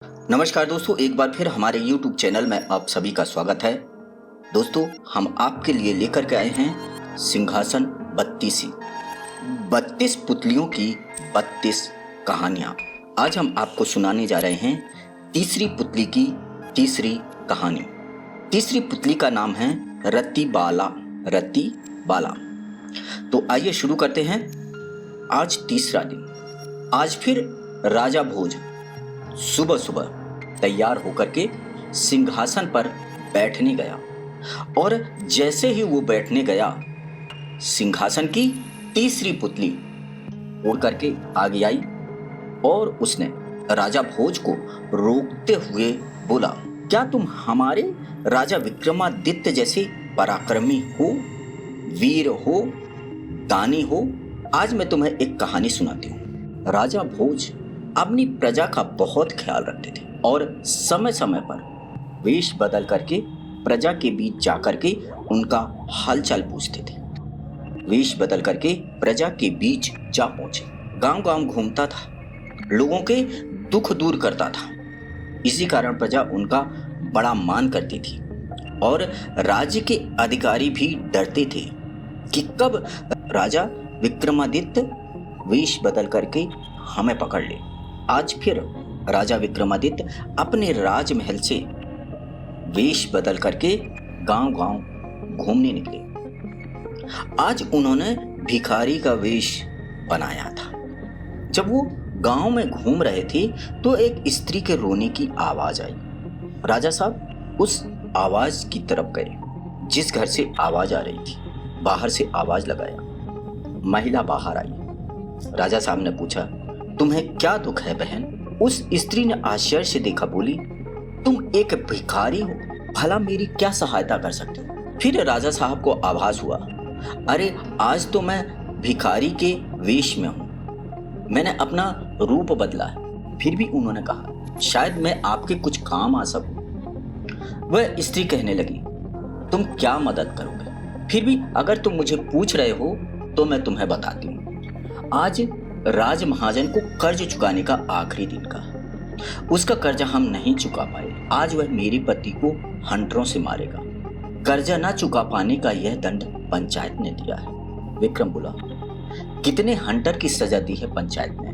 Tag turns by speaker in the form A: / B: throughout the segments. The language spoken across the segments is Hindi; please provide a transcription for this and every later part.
A: नमस्कार दोस्तों, एक बार फिर हमारे YouTube चैनल में आप सभी का स्वागत है। दोस्तों, हम आपके लिए लेकर के आए हैं सिंहासन 32 पुतलियों की 32 कहानियां। आज हम आपको सुनाने जा रहे हैं तीसरी पुतली की तीसरी कहानी। तीसरी पुतली का नाम है रत्ती बाला। तो आइए शुरू करते हैं। आज तीसरा दिन। आज फिर राजा भोज सुबह सुबह तैयार होकर के सिंहासन पर बैठने गया और जैसे ही वो बैठने गया, सिंहासन की तीसरी पुतली उड़ करके आगे आई और उसने राजा भोज को रोकते हुए बोला, क्या तुम हमारे राजा विक्रमादित्य जैसे पराक्रमी हो, वीर हो, दानी हो? आज मैं तुम्हें एक कहानी सुनाती हूँ। राजा भोज अपनी प्रजा का बहुत ख्याल रखते थे और समय समय पर वेश बदल करके प्रजा के बीच जाकर के उनका हालचाल पूछते थे। वेश बदल करके प्रजा के बीच जा पहुंचे, गांव गांव घूमता था, लोगों के दुख दूर करता था। इसी कारण प्रजा उनका बड़ा मान करती थी और राज्य के अधिकारी भी डरते थे कि कब राजा विक्रमादित्य वेश बदल करके हमें पकड़ ले। आज फिर राजा विक्रमादित्य अपने राजमहल से वेश बदल करके गांव गांव घूमने निकले। आज उन्होंने भिखारी का वेश बनाया था। जब वो गांव में घूम रहे थे तो एक स्त्री के रोने की आवाज आई। राजा साहब उस आवाज की तरफ गए जिस घर से आवाज आ रही थी। बाहर से आवाज लगाया। महिला बाहर आई। राजा साहब ने पूछा, तुम्हें क्या दुख है बहन? उस स्त्री ने आश्चर्य से देखा, बोली, तुम एक भिखारी हो, भला मेरी क्या सहायता कर सकते हो? फिर राजा साहब को आभास हुआ, अरे आज तो मैं भिखारी के वेश में हूँ, मैंने अपना रूप बदला है। फिर भी उन्होंने कहा, शायद मैं आपके कुछ काम आ सकूं। वह स्त्री कहने लगी, तुम क्या मदद करोगे? फिर भी अगर तुम मुझे पूछ रहे हो तो मैं तुम्हें बताती हूँ। आज राज महाजन को कर्ज चुकाने का आखिरी दिन का। उसका कर्जा हम नहीं चुका पाए। आज वह मेरी पति को हंटरों से मारेगा। कर्जा न चुका पाने का यह दंड पंचायत ने दिया है। विक्रम बोला, कितने हंटर की सजा दी है पंचायत ने?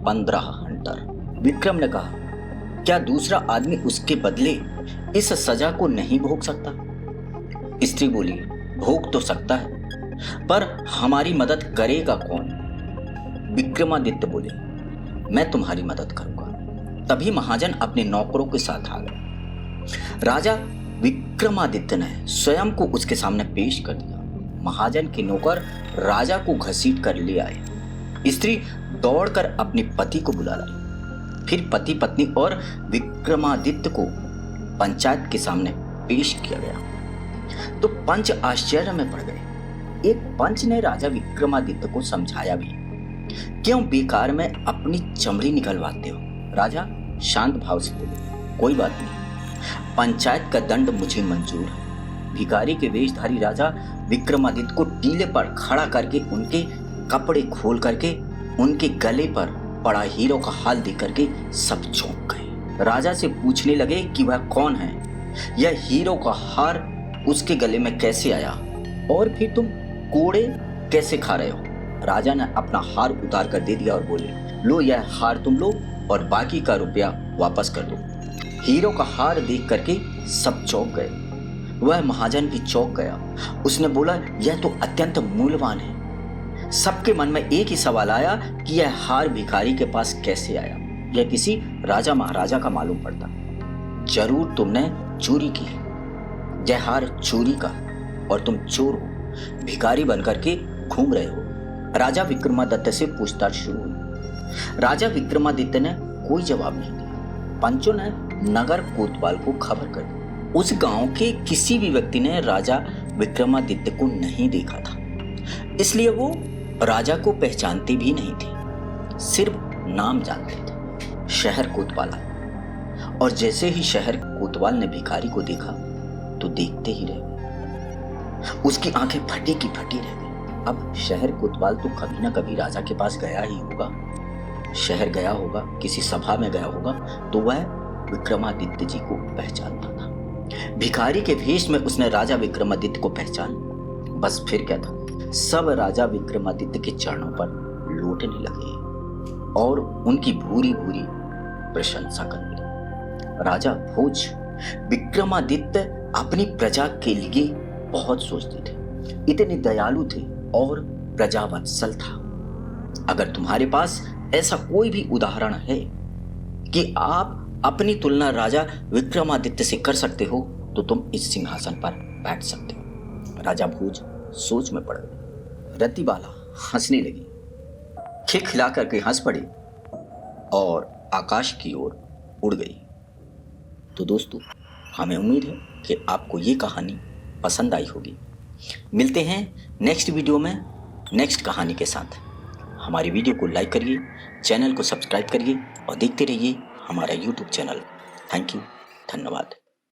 A: 15 हंटर। विक्रम ने कहा, क्या दूसरा आदमी उसके बदले इस सजा को नहीं भोग सकता? स्त्री बोली, भोग तो सकता है, पर हमारी मदद करेगा कौन? विक्रमादित्य बोले, मैं तुम्हारी मदद करूंगा। तभी महाजन अपने नौकरों के साथ आ गए। राजा विक्रमादित्य ने स्वयं को उसके सामने पेश कर दिया। महाजन के नौकर राजा को घसीट कर ले आए। स्त्री दौड़कर अपने पति को बुला लाई। फिर पति पत्नी और विक्रमादित्य को पंचायत के सामने पेश किया गया तो पंच आश्चर्य में पड़ गए। एक पंच ने राजा विक्रमादित्य को समझाया भी, क्यों बेकार में अपनी चमड़ी निकलवाते हो? राजा शांत भाव से बोले, कोई बात नहीं, पंचायत का दंड मुझे मंजूर है। भिखारी के वेशधारी राजा विक्रमादित्य को टीले पर खड़ा करके उनके कपड़े खोल करके उनके गले पर पड़ा हीरो का हाल देख करके सब चौंक गए। राजा से पूछने लगे कि वह कौन है, यह हीरो का हार उसके गले में कैसे आया, और फिर तुम कोड़े कैसे खा रहे हो? राजा ने अपना हार उतार कर दे दिया और बोले, लो यह हार तुम लो और बाकी का रुपया वापस कर दो। हीरो का हार देख करके सब चौंक गए। वह महाजन भी चौंक गया। उसने बोला, यह तो अत्यंत मूल्यवान है। सबके मन में एक ही सवाल आया कि यह हार भिखारी के पास कैसे आया। यह किसी राजा महाराजा का मालूम पड़ता। जरूर तुमने चोरी की है। यह हार चोरी का और तुम चोर हो, भिखारी बनकर के घूम रहे हो। राजा विक्रमादित्य से पूछताछ शुरू हुई। राजा विक्रमादित्य ने कोई जवाब नहीं दिया। पंचों ने नगर कोतवाल को खबर कर दी। उस गांव के किसी भी व्यक्ति ने राजा विक्रमादित्य को नहीं देखा था, इसलिए वो राजा को पहचानते भी नहीं थे, सिर्फ नाम जानते थे, शहर कोतवाल। और जैसे ही शहर कोतवाल ने भिखारी को देखा तो देखते ही रह गए। उसकी आंखें फटी की फटी रह गई। अब शहर कोतवाल तो कभी ना कभी राजा के पास गया ही होगा। शहर गया होगा, किसी सभा में गया होगा, तो वह विक्रमादित्य जी को पहचानता था। भिखारी के भेष में उसने राजा विक्रमादित्य को पहचान, बस फिर क्या था, सब राजा विक्रमादित्य के चरणों पर लौटने लगे और उनकी भूरी भूरी प्रशंसा करने लगे। राजा भोज विक्रमादित्य अपनी प्रजा के लिए बहुत सोचते थे, इतने दयालु थे और प्रजावत्सल था। अगर तुम्हारे पास ऐसा कोई भी उदाहरण है कि आप अपनी तुलना राजा विक्रमादित्य से कर सकते हो, तो तुम इस सिंहासन पर बैठ सकते हो। राजा भोज सोच में पड़ गए। रतिबाला हंसने लगी, खिलखिला करके हंस पड़ी और आकाश की ओर उड़ गई। तो दोस्तों, हमें उम्मीद है कि आपको ये कहानी पसंद आई होगी। मिलते हैं नेक्स्ट वीडियो में नेक्स्ट कहानी के साथ। हमारी वीडियो को लाइक करिए, चैनल को सब्सक्राइब करिए और देखते रहिए हमारा यूट्यूब चैनल। थैंक यू, धन्यवाद।